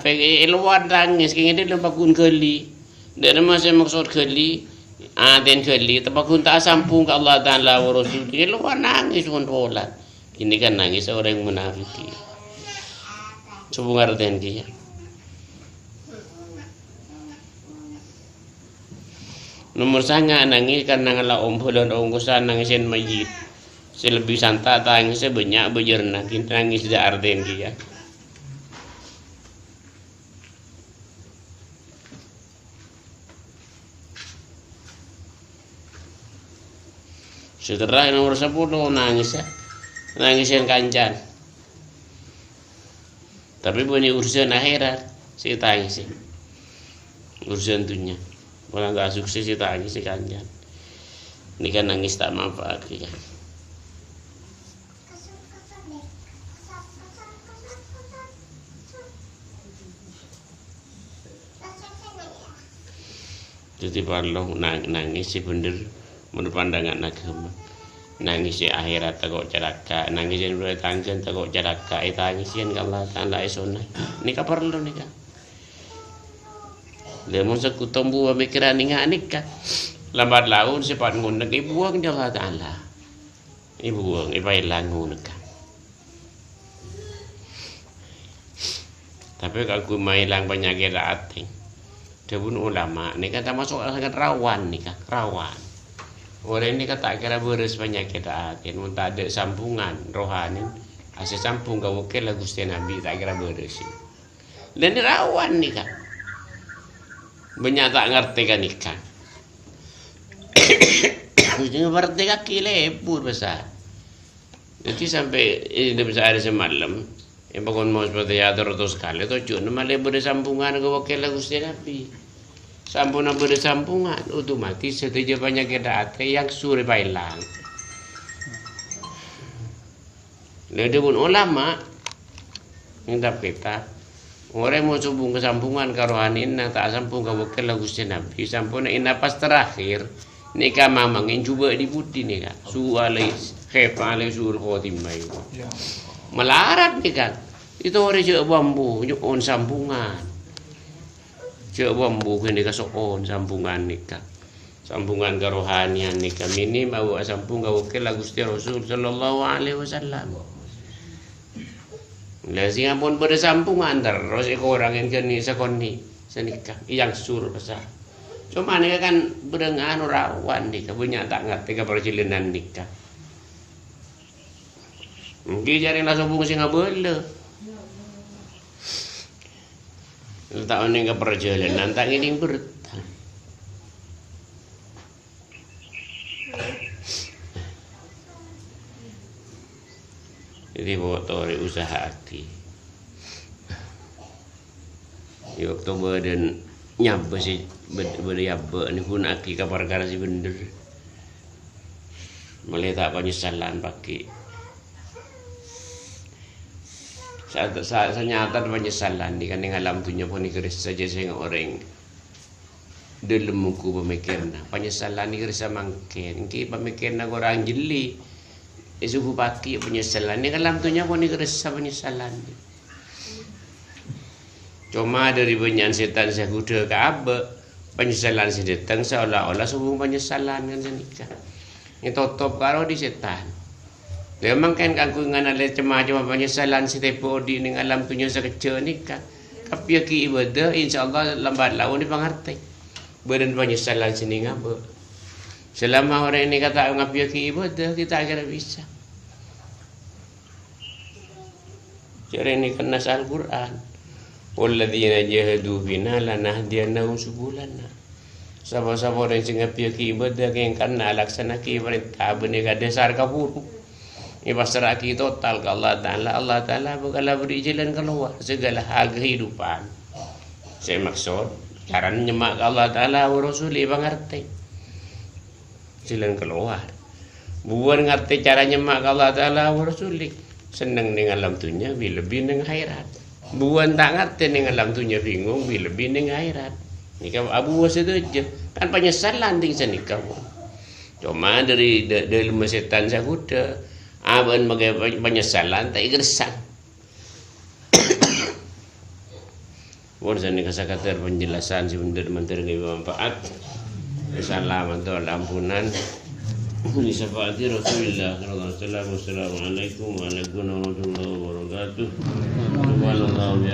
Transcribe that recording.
munafik luar tangis kini dia lepakun keli dan masa maksud keli dan keli tapakun tak sampung ke Allah Ta'ala wa Rasul ini luar nangis kontrolan ini kan nangis orang yang munafik coba ngertiin dia nomor sanga nangis karena ngala ombolan ongkosan nangisin mayit selebih santai tangis banyak berjerna kita nangis di arden dia setelah nomor 10 nangis ya nangisin kancan tapi punya urusan akhirat si tangis urusan dunia malah gak sukses si tangis si kancan ini kan nangis tak manfaat ya. Jadi kalau nangis si bener menurut pandangan agama nangis si akhirat takut celaka nangis yang bertanggung takut celaka itu tangisian kalau tanda esona ini kabar lo nih kan lemon sekutombu pemikiran nikah lambat laun cepat ngundang ibuang Allah Ta'ala ibuang ibailang ngundang tapi kalau mailang penyakit hati dia pun ulama ini kan termasuk sangat rawan nih kan rawan orang ini kata kira beres penyakit hati mun tak ada sambungan rohani asal sambung kau ke lagu Gusti Nabi tak kira beres dan ini rawan nih kan banyak tak ngerti kan ikan ujungnya berarti kaki lebur besar jadi sampai ini bisa hari semalam yang bangun mau seperti atur terus sekali itu cuma malah bersambungan ke wakil Gusti Nabi sambungan bersambungan otomatis setiap penyakit hati yang suri pailang lalu pun ulama minta kita orang mau sambung kesambungan ke rohani tak sambung ke wakil Gusti Nabi sambung ini pas terakhir nikah mamangin coba diputi nih kan sualai khefalai sur khotimai melarat nih kan itu orang cek bambu nyukon sambungan cek bambu kini kasokon sambungan nikah sambungan kerohanian nikah minim bawa sambung ke wakil Gusti Rasul sallallahu alaihi wasallam lah sing ampun bersambungan terus orang yang kini sakoni senikah yang sur besar cuma nikah kan berengan rawan nikah punya tak ngerti ke perjalanan nikah mungkin cari lah sambung sing boleh tak ini ke perjalanan tak ini bertang jadi bawa tori usaha hati di waktu badan nyampe sih beriaba ini pun aki kabar perkara si bener melihat penyesalan pakai saat nyata penyesalan di kan alam dunia pun keris saja saya orang dalam muku pemikiran penyesalan ini keris mangkin ki pemikiran orang jeli isu pakai penyesalan ini alam dunia pun keris penyesalan cuma dari banyak setan saya kuda ke abah penyesalan si datang seolah-olah sebelum penyesalan kan senikah ini tutup karo di setan memang kan aku nganale cema-cema penyesalan si tepo di ning alam dunia sekecil nikah tapi ki ibadah insyaallah lambat laun dipangerti badan penyesalan sini ngapa selama orang ini kata ngapi ki ibadah kita akhirnya bisa jadi ini kena Al-Qur'an walladzina jahadu bina lanahdiyannahum subulana sapa-sapa orang sing ngapi ki ibadah yang kena laksana ki perintah benih dasar kaburu ini pasrah kita total ke Allah Ta'ala. Allah Ta'ala bakal beri jalan keluar segala hal kehidupan. Saya maksud cara nyemak ke Allah Ta'ala wa Rasuli mengerti jalan keluar. Bukan ngerti cara nyemak ke Allah Ta'ala wa Rasuli senang dengan alam dunia lebih dengan akhirat. Bukan tak ngerti dengan alam dunia bingung lebih dengan akhirat. Ini kan abu itu aja kan penyesalan tinggal nikah. Cuma dari setan saya kuda aban bagai penyesalan tak gersang Mohon sani kasakatar penjelasan sebentar menteri bermanfaat. Assalamualaikum ampunan. Bisafati Rasulullah sallallahu alaihi wasallam. Wassalamualaikum warahmatullahi wabarakatuh. Subhanallah.